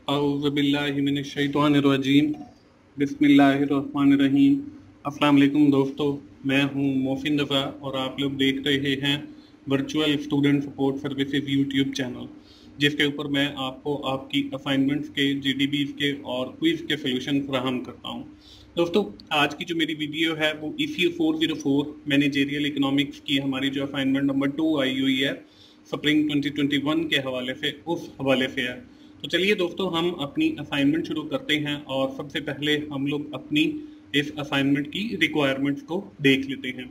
औज़ुबिल्लाहिमिनश्शैतानिर्रजीम बिस्मिल्लाहिर्रहमानिर्रहीम। अस्सलाम वालेकुम दोस्तों, मैं हूं मोहसिन रज़ा और आप लोग देख रहे हैं virtual student support services YouTube channel, जिसके ऊपर मैं आपको आपकी असाइनमेंट्स के, जीडीबीज के और क्विज के सोल्यूशन फराहम करता हूं। दोस्तों, आज की जो मेरी वीडियो है वो ECU 404 मैनेजेरियल इकोनॉमिक्स की हमारी जो असाइनमेंट नंबर 2 आई हुई है स्प्रिंग 2021 के हवाले से, उस हवाले से है। तो चलिए दोस्तों, हम अपनी असाइनमेंट शुरू करते हैं और सबसे पहले हम लोग अपनी इस असाइनमेंट की रिक्वायरमेंट्स को देख लेते हैं।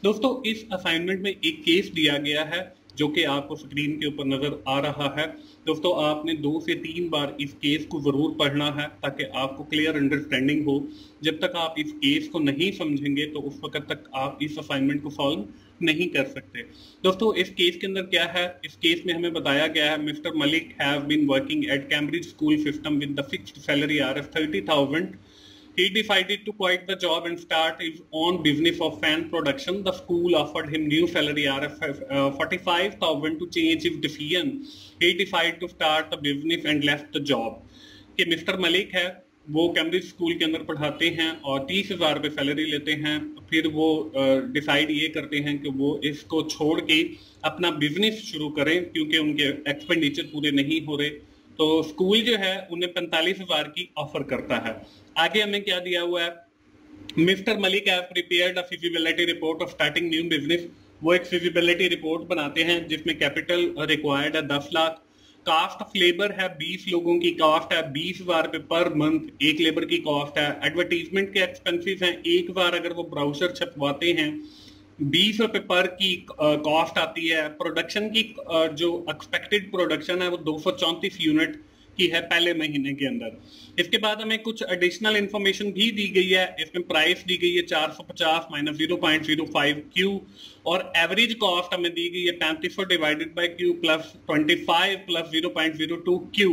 दोस्तों, इस असाइनमेंट में एक केस दिया गया है जो कि आपको स्क्रीन के ऊपर नजर आ रहा है। दोस्तों, आपने 2 से 3 बार इस केस को जरूर पढ़ना है ताकि आपको क्लियर अंडरस्टैंडिंग हो। जब तक आप इस केस को नहीं समझेंगे तो उस वक्त तक आप इस असाइनमेंट को सॉल्व नहीं कर सकते। दोस्तों, इस केस के अंदर क्या है, इस केस में हमें बताया गया है mister Malik have been working at Cambridge school system with the fixed salary RF 30,000. He decided to quit the job and start his own business of fan production. The school offered him new salary RF 45,000 to change his decision. He decided to start the business and left the job. कि mister Malik है, वो Cambridge school के अंदर पढ़ाते हैं और 30,000 रुपये salary लेते हैं। फिर वो डिसाइड ये करते हैं कि वो इसको छोड़ के अपना बिजनेस शुरू करें क्योंकि उनके एक्सपेंडिचर पूरे नहीं हो रहे। तो स्कूल जो है उन्हें 45,000 की ऑफर करता है। आगे हमें क्या दिया हुआ है, mister Malik have prepared a feasibility report of starting new business. वो एक फिजिबिलिटी रिपोर्ट बनाते हैं जिसमें कैपिटल रिक्वायर्ड है 10 लाख, कास्ट ऑफ लेबर है 20 लोगों की कास्ट है 20,000 रुपए पर मंथ, एक लेबर की कॉस्ट है। एडवर्टीजमेंट के एक्सपेंसेस हैं, एक बार अगर वो ब्राउजर छपवाते हैं 20 रुपए पर की कॉस्ट आती है। प्रोडक्शन की जो एक्सपेक्टेड प्रोडक्शन है वो 234 यूनिट की है पहले महीने के अंदर। इसके बाद हमें कुछ एडिशनल इंफॉर्मेशन भी दी गई है। इसमें प्राइस दी गई है 450 माइनस 0.05 क्यू और एवरेज कॉस्ट हमें दी गई है 3500 divided by q plus 25 plus 0.02 Q.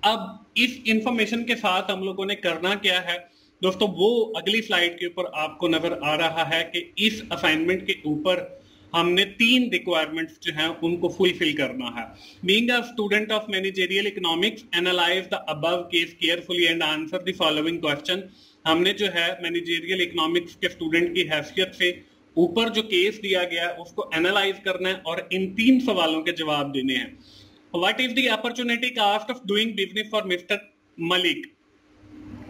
अब इस इंफॉर्मेशन के साथ हम लोगों ने करना क्या है दोस्तों, वो अगली स्लाइड के ऊपर आपको नजर आ रहा है कि इस असाइनमेंट के ऊपर हमने 3 रिक्वायरमेंट्स जो हैं उनको फुलफिल करना है। Being a student of managerial economics, analyse the above case carefully and answer the following question. हमने जो है मैनेजरियल इकोनॉमिक्स के स्टूडेंट की हैसियत से ऊपर जो केस दिया गया है उसको एनालाइज करना है और इन 3 सवालों के जवाब देने हैं। What is the opportunity cost of doing business for mister Malik?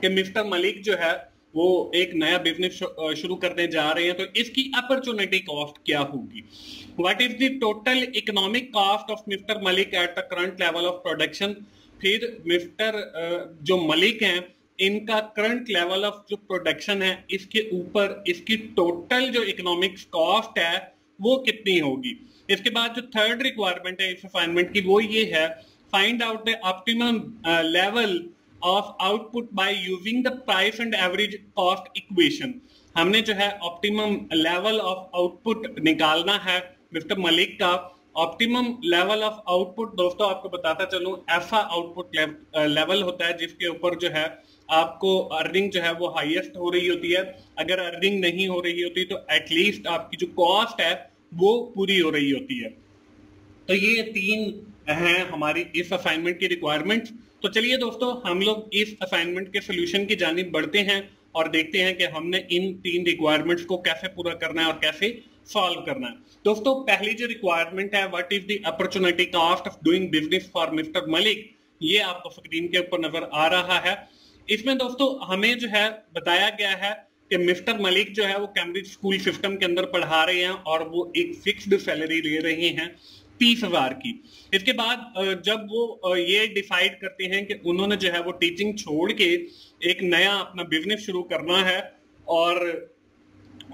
कि मिस्टर मलिक जो है वो एक नया बिजनेस शुरू करने जा रहे हैं, तो इसकी अपॉर्चुनिटी कॉस्ट क्या होगी? What is the total economic cost of mister Malik at the current level of production? फिर मिस्टर जो मलिक हैं इनका करंट लेवल ऑफ जो प्रोडक्शन है इसके ऊपर इसकी टोटल जो इकोनॉमिक्स कॉस्ट है वो कितनी होगी। इसके बाद जो थर्ड रिक्वायरमेंट है इस असाइनमेंट की वो ये है, find out the optimum level of output by using the price and average cost equation। हमने जो है ऑप्टिमम लेवल ऑफ आउटपुट निकालना है मिस्टर मलिक का। ऑप्टिमम लेवल ऑफ आउटपुट दोस्तों आपको बताता चलूं, ऐसा आउटपुट लेवल होता है जिसके ऊपर जो है आपको अर्निंग जो है वो हाईएस्ट हो रही होती है। अगर अर्निंग नहीं हो रही होती तो एटलीस्ट आपकी जो कॉस्ट है वो पूरी हो रही होती है। तो ये 3 हैं हमारी इस असाइनमेंट की रिक्वायरमेंट्स। तो चलिए दोस्तों, हम लोग इस असाइनमेंट के सोल्यूशन की जानिब बढ़ते हैं और देखते हैं कि हमने इन 3 रिक्वायरमेंट्स को कैसे पूरा करना है और कैसे सॉल्व करना है। दोस्तों, पहली जो रिक्वायरमेंट है, what is the opportunity cost of doing business for mister Malik, ये आपको स्क्रीन के ऊपर नजर आ रहा है। इसमें दोस्तों हमें जो है बताया गया है कि मिस्टर मलिक जो है वो कैम्ब्रिज स्कूल सिस्टम के अंदर पढ़ा रहे हैं और वो एक फिक्स्ड सैलरी ले रहे हैं 30,000 की। इसके बाद जब वो ये डिसाइड करते हैं कि उन्होंने जो है वो टीचिंग छोड़ के एक नया अपना बिजनेस शुरू करना है और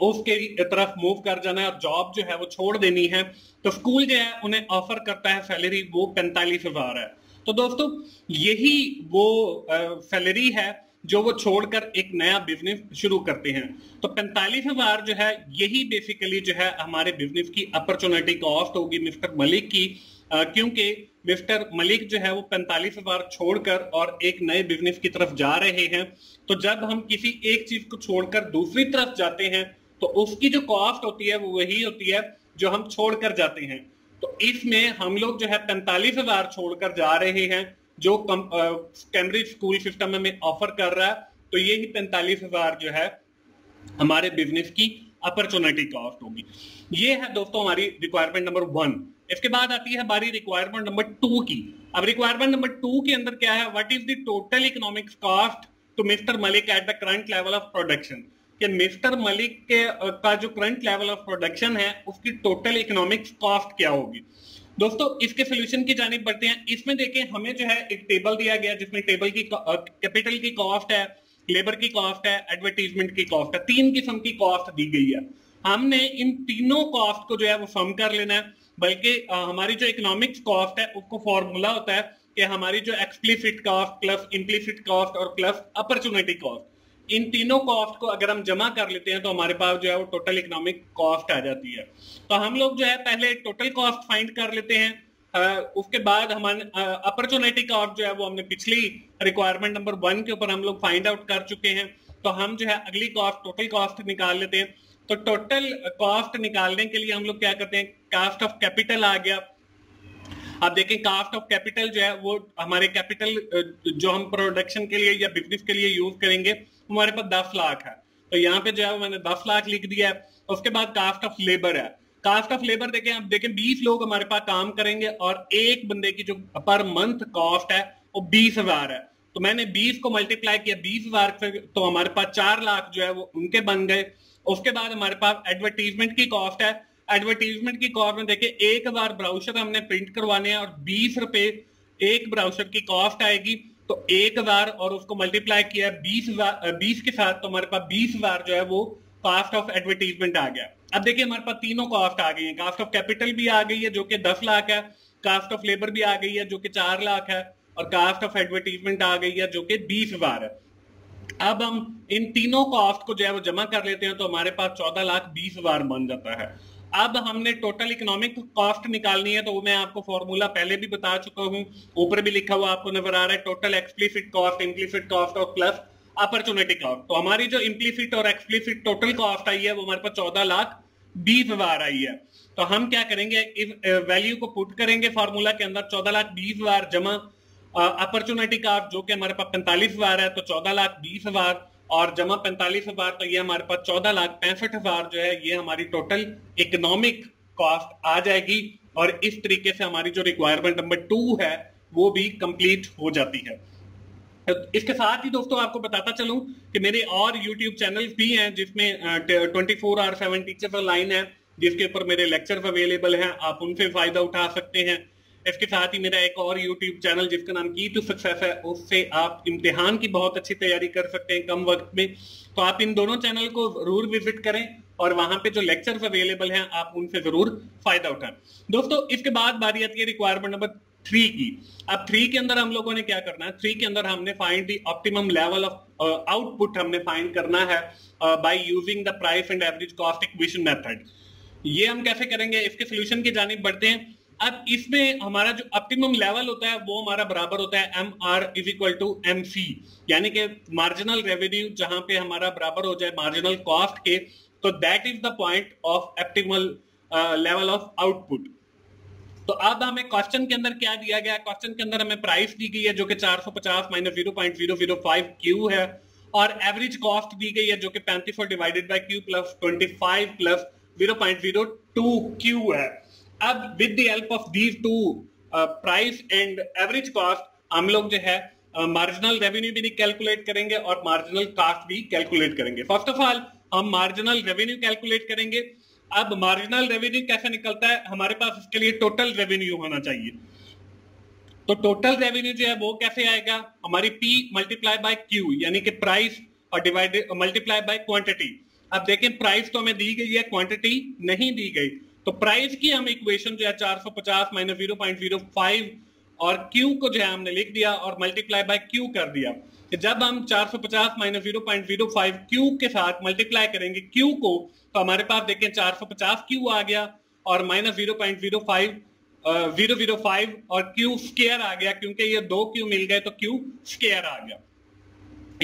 उसके तरफ मूव कर जाना है और जॉब जो है वो छोड़ देनी है, तो स्कूल जो है उन्हें ऑफर करता है सैलरी वो 45,000 है। तो दोस्तों यही वो सैलरी है जो वो छोड़कर एक नया बिजनेस शुरू करते हैं। तो 45,000 जो है यही बेसिकली जो है हमारे बिजनेस की अपॉर्चुनिटी कॉस्ट होगी मिस्टर मलिक की, क्योंकि मिस्टर मलिक जो है वो 45,000 छोड़कर और एक नए बिजनेस की तरफ जा रहे हैं। तो जब हम किसी एक चीज को छोड़कर दूसरी तरफ जाते हैं तो उसकी जो कॉस्ट होती है वो वही होती है जो हम छोड़कर जाते हैं। तो इसमें हम लोग जो है 45,000 छोड़कर जा रहे हैं जो कैम्ब्रिज स्कूल सिस्टम में ऑफर कर रहा है, तो ये ही 45,000 जो है हमारे बिजनेस की अपॉर्चुनिटी कॉस्ट होगी। ये है दोस्तों हमारी रिक्वायरमेंट नंबर 1। इसके बाद आती है हमारी रिक्वायरमेंट नंबर 2 की। अब रिक्वायरमेंट नंबर 2 के अंदर क्या है, what is the total economics cost to mister Malik at the current level of production, कि मिस्टर मलिक के का जो करंट लेवल ऑफ प्रोडक्शन है उसकी टोटल इकोनॉमिक्स कॉस्ट क्या होगी। दोस्तों इसके सोल्यूशन की जानिब बढ़ते हैं। इसमें देखें हमें जो है एक टेबल दिया गया जिसमें टेबल की कैपिटल की कॉस्ट है, लेबर की कॉस्ट है, एडवर्टीजमेंट की कॉस्ट है, 3 किस्म की कॉस्ट दी गई है। हमने इन तीनों कॉस्ट को जो है वो सम कर लेना है, बल्कि हमारी जो इकोनॉमिक्स कॉस्ट है उसको फॉर्मूला होता है कि हमारी जो explicit cost plus implicit cost और प्लस अपॉर्चुनिटी कॉस्ट, इन तीनों कॉस्ट को अगर हम जमा कर लेते हैं तो हमारे पास जो है वो टोटल इकोनॉमिक कॉस्ट आ जाती है। तो हम लोग जो है पहले टोटल कॉस्ट फाइंड कर लेते हैं, उसके बाद हमारे अपॉर्चुनिटी कॉस्ट जो है वो हमने पिछली रिक्वायरमेंट नंबर 1 के ऊपर हम लोग फाइंड आउट कर चुके हैं। तो हम जो है अगली कॉस्ट टोटल कॉस्ट निकाल लेते हैं। तो टोटल कॉस्ट निकालने के लिए हम लोग क्या करते हैं, कास्ट ऑफ कैपिटल आ गया। आप देखें कास्ट ऑफ कैपिटल जो है वो हमारे कैपिटल जो हम प्रोडक्शन के लिए या बिजनेस के लिए यूज करेंगे हमारे पास 10 लाख है, तो यहाँ पे जो है मैंने 10 लाख लिख दिया है। उसके बाद कास्ट ऑफ लेबर है। कास्ट ऑफ लेबर देखें, अब देखें 20 लोग हमारे पास काम करेंगे और एक बंदे की जो पर मंथ कॉस्ट है वो 20,000 है। तो मैंने 20 को मल्टीप्लाई किया 20,000 से, तो हमारे पास 4 लाख जो है वो उनके बन गए। उसके बाद हमारे पास एडवर्टीजमेंट की कॉस्ट है। एडवर्टीजमेंट की कॉस्ट में देखिए 1,000 ब्राउचर हमने प्रिंट करवाने हैं और 20 रुपए एक ब्राउचर की कॉस्ट आएगी। तो 1,000 और उसको मल्टीप्लाई किया 20 के साथ, तो हमारे पास 20,000 जो है वो कॉस्ट ऑफ एडवर्टीजमेंट आ गया। अब देखिए हमारे पास तीनों कॉस्ट आ गई है। कास्ट ऑफ कैपिटल भी आ गई है जो कि 10 लाख है, कास्ट ऑफ लेबर भी आ गई है जो कि 4 लाख है, और कास्ट ऑफ एडवर्टीजमेंट आ गई है जो कि 20,000 है। अब हम इन तीनों कॉस्ट को जो है वो जमा कर लेते हैं तो हमारे पास 14,20,000 बन जाता है। अब हमने टोटल इकोनॉमिक कॉस्ट निकालनी है, तो वो मैं आपको फॉर्मूला पहले भी बता चुका हूं, ऊपर भी लिखा हुआ आपको नजर आ रहा है, total explicit cost, implicit cost और प्लस अपॉर्चुनिटी कॉस्ट। तो हमारी जो इम्प्लिसिट और एक्सप्लिसिट टोटल कॉस्ट आई है वो हमारे पास 14,20,000 आई है। तो हम क्या करेंगे, इस वैल्यू को पुट करेंगे फॉर्मूला के अंदर, 14,20,000 जमा अपॉर्चुनिटी कॉस्ट जो कि हमारे पास 45,000 है, तो 14,20,000 और जमा 45,000, तो ये हमारे पास 14,65,000 जो है ये हमारी टोटल इकोनॉमिक कॉस्ट आ जाएगी। और इस तरीके से हमारी जो रिक्वायरमेंट नंबर 2 है वो भी कंप्लीट हो जाती है। इसके साथ ही दोस्तों आपको बताता चलूं कि मेरे और YouTube चैनल्स भी हैं जिसमें 24/7 टीचर्स ऑनलाइन है, जिसके ऊपर मेरे लेक्चर्स अवेलेबल हैं, आप उनसे फायदा उठा सकते हैं। इसके साथ ही मेरा एक और YouTube चैनल जिसका नाम की टू सक्सेस है, उससे आप इम्तिहान की बहुत अच्छी तैयारी कर सकते हैं कम वक्त में। तो आप इन दोनों चैनल को जरूर विजिट करें और वहां पे जो लेक्चर्स अवेलेबल हैं आप उनसे जरूर फायदा उठाएं। दोस्तों इसके बाद बारी आती है रिक्वायरमेंट नंबर 3 की। अब 3 के अंदर हम लोगों ने क्या करना है, 3 के अंदर हमने find the optimum level of output हमने फाइंड करना है by using the price and average cost equation method. ये हम कैसे करेंगे, इसके सोल्यूशन की जानिब बढ़ते हैं। अब इसमें हमारा जो ऑप्टिमम लेवल होता है वो हमारा बराबर होता है MR = MC, यानी कि मार्जिनल रेवेन्यू जहां पे हमारा बराबर हो जाए मार्जिनल कॉस्ट के, तो that is the point of optimal level of output. तो अब हमें क्वेश्चन के अंदर क्या दिया गया, क्वेश्चन के अंदर हमें प्राइस दी गई है जो कि 450 - 0.005 Q है, और एवरेज कॉस्ट दी गई है जो कि 35 divided by Q plus 25 plus 0.02 Q है। अब with the help of these two price and average cost हम लोग जो है मार्जिनल रेवेन्यू भी कैलकुलेट करेंगे और मार्जिनल कॉस्ट भी कैलकुलेट करेंगे। फर्स्ट ऑफ ऑल हम मार्जिनल रेवेन्यू कैलकुलेट करेंगे। अब मार्जिनल रेवेन्यू कैसे निकलता है, हमारे पास इसके लिए टोटल रेवेन्यू होना चाहिए। तो टोटल रेवेन्यू जो है वो कैसे आएगा, हमारी P × Q यानी कि प्राइस और डिवाइडेड मल्टीप्लाई बाय क्वांटिटी। अब देखें प्राइस तो हमें दी गई है, क्वांटिटी नहीं दी गई, तो प्राइस की हम इक्वेशन जो है 450 - 0.05 और Q को जो है हमने लिख दिया और मल्टीप्लाई बाय Q कर दिया। जब हम 450 - 0.05 Q के साथ मल्टीप्लाई करेंगे Q को, तो हमारे पास देखें 450 Q आ गया और माइनस 0.05 005 और Q स्क्वायर आ गया, क्योंकि ये 2 Q मिल गए तो Q स्क्वायर आ गया।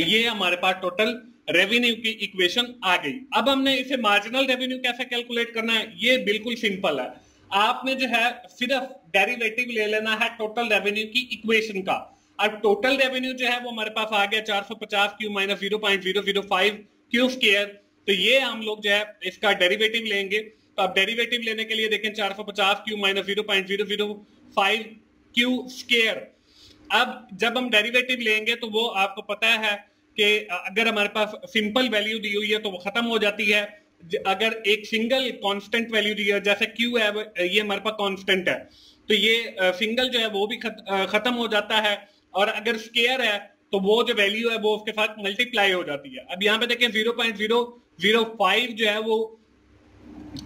ये हमारे पास टोटल रेवेन्यू की इक्वेशन आ गई। अब हमने इसे मार्जिनल रेवेन्यू कैसे कैलकुलेट करना है, ये बिल्कुल सिंपल है। आपने जो है सिर्फ डेरिवेटिव ले लेना है टोटल रेवेन्यू की इक्वेशन का। अब टोटल रेवेन्यू जो है वो हमारे पास आ गया 450 क्यू माइनस 0.005 क्यू स्क्वायर। तो ये हम लोग जो है इसका डेरिवेटिव लेंगे। तो अब डेरिवेटिव लेने के लिए देखें 450 क्यू माइनस 0.005 क्यू स्क्वायर। अब जब हम डेरिवेटिव लेंगे तो वो आपको पता है कि अगर हमारे पास सिंपल वैल्यू दी हुई है तो वो खत्म हो जाती है। अगर एक सिंगल कांस्टेंट वैल्यू दी है जैसे क्यू है, ये हमारे पास कांस्टेंट है, तो ये सिंगल जो है वो भी खत्म हो जाता है। और अगर स्क्वायर है तो वो जो वैल्यू है वो उसके साथ मल्टीप्लाई हो जाती है। अब यहाँ पे देखें 0.005 जो है वो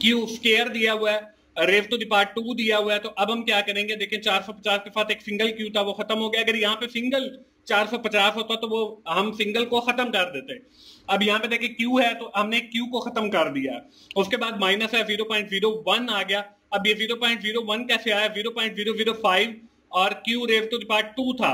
क्यू स्क्वायर दिया हुआ है, रेव टू द पावर 2 दिया हुआ है। तो अब हम क्या करेंगे, देखें 450 के साथ एक सिंगल क्यू था वो खत्म हो गया। अगर यहाँ पे सिंगल 450 होता तो वो हम सिंगल को खत्म कर देते। अब यहाँ पे देखिए क्यू है तो हमने क्यू को खत्म कर दिया। उसके बाद माइनस है 0.01 आ गया। अब ये 0.01 कैसे आया, 0.005 और Q raise to the power 2 था।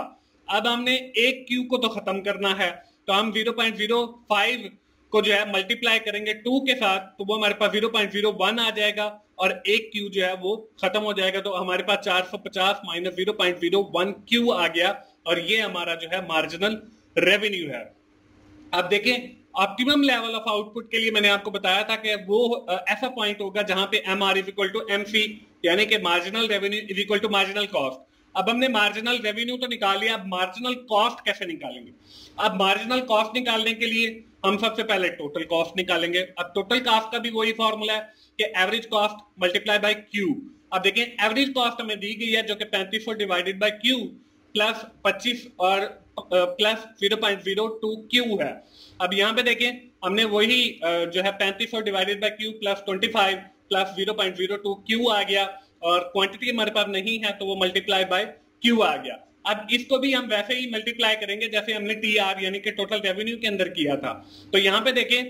अब हमने एक क्यू को तो खत्म करना है, तो हम 0.05 को जो है मल्टीप्लाई करेंगे 2 के साथ, तो वो हमारे पास 0.01 आ जाएगा और एक क्यू जो है वो खत्म हो जाएगा। तो हमारे पास 450 माइनस 0.01 क्यू आ गया और ये हमारा जो है मार्जिनल रेवेन्यू है। अब देखें ऑप्टिमम लेवल ऑफ आउटपुट के लिए मैंने आपको बताया था कि वो ऐसा पॉइंट होगा जहां पे M R is equal to M C, यानी कि marginal revenue is equal to marginal cost. अब हमने मार्जिनल रेवेन्यू तो निकाल लिया, अब मार्जिनल कॉस्ट कैसे निकालेंगे। अब मार्जिनल कॉस्ट निकालने के लिए हम सबसे पहले टोटल कॉस्ट निकालेंगे। अब टोटल कॉस्ट का भी वही फॉर्मूला है कि average cost multiply by Q. अब देखें एवरेज कॉस्ट हमें दी गई है जो कि 3500 डिवाइडेड बाय क्यू प्लस 25 और प्लस 0.02 क्यू है। अब यहाँ पे देखें हमने वही जो है 3500 divided by q plus 25 plus 0.02 q आ गया और क्वांटिटी हमारे पास नहीं है तो वो मल्टीप्लाई बाय क्यू आ गया। अब इसको भी हम वैसे ही मल्टीप्लाई करेंगे जैसे हमने टी आर यानी कि टोटल रेवेन्यू के अंदर किया था। तो यहाँ पे देखें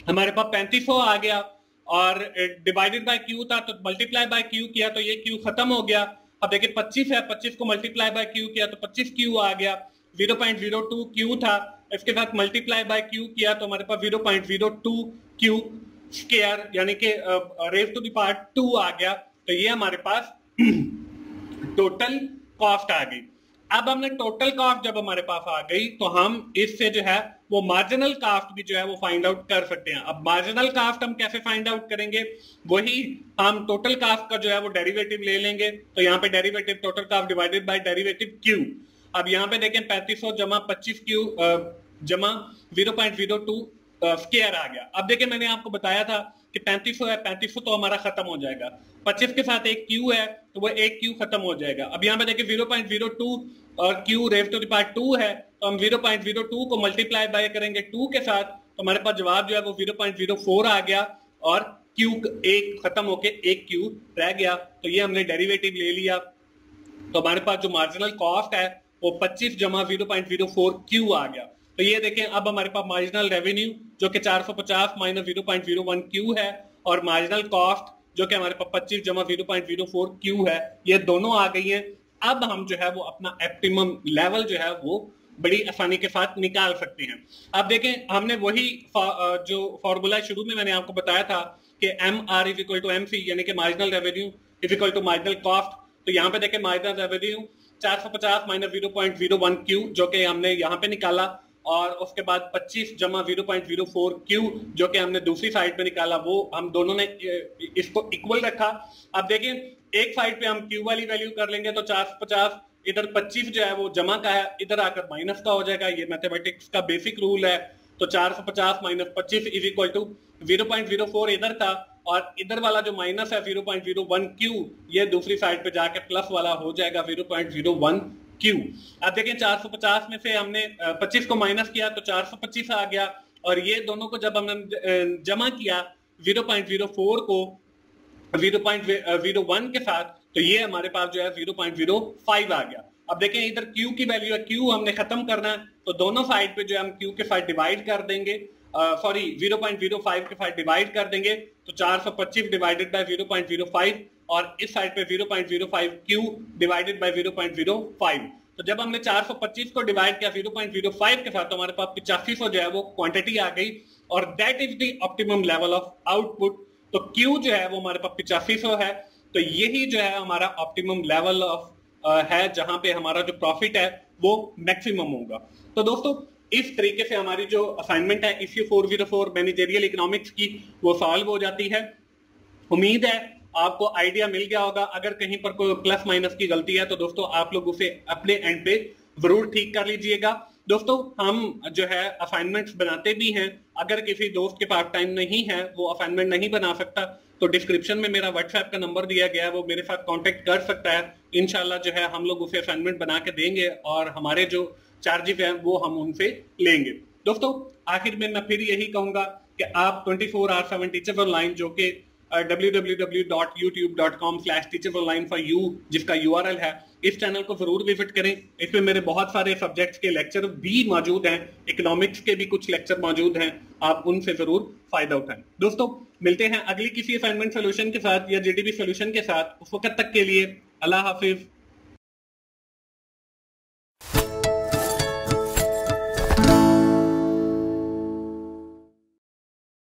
हमारे पास 3500 आ गया और डिवाइडेड बाय क्यू था तो मल्टीप्लाई बाय क्यू किया तो ये क्यू खत्म हो गया। अब देखिए 25 है, 25 को मल्टीप्लाई बाय क्यू किया तो 25 क्यू आ गया। 0.02 क्यू था, इसके साथ मल्टीप्लाई बाय क्यू किया तो हमारे पास 0.02 क्यू स्क्वायर यानी कि रेज टू द पावर 2 आ गया। तो ये हमारे पास टोटल कॉस्ट आ गई। अब हमने टोटल कॉस्ट जब हमारे पास आ गई तो हम इससे जो है वो मार्जिनल कॉस्ट भी जो है वो फाइंड आउट कर सकते हैं। अब मार्जिनल कॉस्ट हम कैसे फाइंड आउट करेंगे, वही हम टोटल कॉस्ट का जो है वो डेरिवेटिव ले लेंगे। तो यहाँ पे derivative total cost divided by derivative Q. अब यहाँ पे देखें 3500 जमा 25 क्यू जमा 0.02 स्क्वायर आ गया। अब देखें मैंने आपको बताया था कि 3500 है, 3500 तो हमारा खत्म हो जाएगा। 25 के साथ एक क्यू है तो वो एक क्यू खत्म हो जाएगा। अब यहाँ पे देखिए 0.02 और Q raise to the power 2 है तो हम 0.02 को मल्टीप्लाई बाय करेंगे 2 के साथ तो हमारे पास जवाब जो है वो 0.04 आ गया और क्यू एक खत्म होके एक क्यू रह गया। तो ये हमने डेरिवेटिव ले लिया। तो हमारे पास जो मार्जिनल कॉस्ट है वो 25 जमा 0.04 क्यू आ गया। तो ये देखें अब हमारे पास मार्जिनल रेवेन्यू जो कि 450 माइनस 0.01 क्यू है और मार्जिनल कॉस्ट जो कि हमारे पास 25 जमा 0.04 क्यू है, ये दोनों आ गई हैं। अब हम जो है वो अपना ऑप्टिमम लेवल जो है वो बड़ी आसानी के साथ निकाल सकते हैं। अब देखें हमने वही जो फॉर्मूला शुरू में मैंने आपको बताया था कि M R is equal to M C यानी कि marginal revenue is equal to marginal cost. तो यहाँ पे देखें मार्जिनल रेवेन्यू 450 माइनस 0.01 क्यू जो कि हमने यहाँ पे निकाला और उसके बाद 25 जमा 0.04 क्यू जो कि हमने दूसरी साइड पे निकाला, वो हम दोनों ने इसको इक्वल रखा। अब देखिए एक साइड पे हम क्यू वाली वैल्यू कर लेंगे तो 450 इधर 25 जो है वो जमा का है, इधर आकर माइनस का हो जाएगा। ये मैथमेटिक्स का बेसिक रूल है। तो 450 माइनस 25 इज इक्वल टू 0.04 इधर था और इधर वाला जो माइनस है 0.01 क्यू ये दूसरी साइड पे जाके प्लस वाला हो जाएगा 0.01 क्यू। अब देखें 450 में से हमने 25 को माइनस किया तो 425 आ गया और ये दोनों को जब हमने जमा किया 0.04 को 0.01 के साथ तो ये हमारे पास जो है 0.05 आ गया। अब देखें इधर क्यू की वैल्यू है, क्यू हमने खत्म करना है तो दोनों साइड पे जो है हम क्यू के साथ डिवाइड कर देंगे, सॉरी 0.05 के साथ डिवाइड कर देंगे तो 425 डिवाइडेड बाय 0.05 और इस साइड पे 0.05 क्यू डिवाइडेड बाय 0.05। तो जब हमने 425 को डिवाइड किया 0.05 के साथ तो हमारे पास 8500 जो है वो क्वांटिटी आ गई और that is the optimum level of output. तो क्यू जो है वो हमारे पास 8500 है। तो यही जो है हमारा ऑप्टिमम लेवल ऑफ है जहां पे हमारा जो प्रॉफिट है वो मैक्सिमम होगा। तो दोस्तों इस तरीके से हमारी जो असाइनमेंट है इश्यू 404 मैनेजरियल इकोनॉमिक्स की वो सॉल्व हो जाती है। उम्मीद है आपको आइडिया मिल गया होगा। अगर कहीं पर कोई प्लस माइनस की गलती है तो दोस्तों आप लोग उसे अपने एंड पे जरूर ठीक कर लीजिएगा। दोस्तों हम जो है असाइनमेंट्स बनाते भी हैं, अगर किसी दोस्त के पास टाइम नहीं है, वो असाइनमेंट नहीं बना सकता, तो डिस्क्रिप्शन में मेरा व्हाट्सएप का नंबर दिया गया है, वो मेरे साथ कांटेक्ट कर सकता है। इंशाल्लाह जो है हम लोग उसे असाइनमेंट बना के देंगे और हमारे जो चार्जेस हैं वो हम उनसे लेंगे। दोस्तों आखिर में मैं फिर यही कहूंगा कि आप 24/7 टीचर्स ऑनलाइन जो कि www.youtube.com/teachersonline4you जिसका URL है, इस चैनल को जरूर विजिट करें। इसमें मेरे बहुत सारे सब्जेक्ट्स के लेक्चर भी मौजूद हैं, इकोनॉमिक्स के भी कुछ लेक्चर मौजूद हैं, आप उनसे जरूर फायदा उठाएं। दोस्तों मिलते हैं अगली किसी असाइनमेंट सोल्यूशन के साथ या JDB सोल्यूशन के साथ। उस वक्त तक के लिए अल्लाह हाफिज।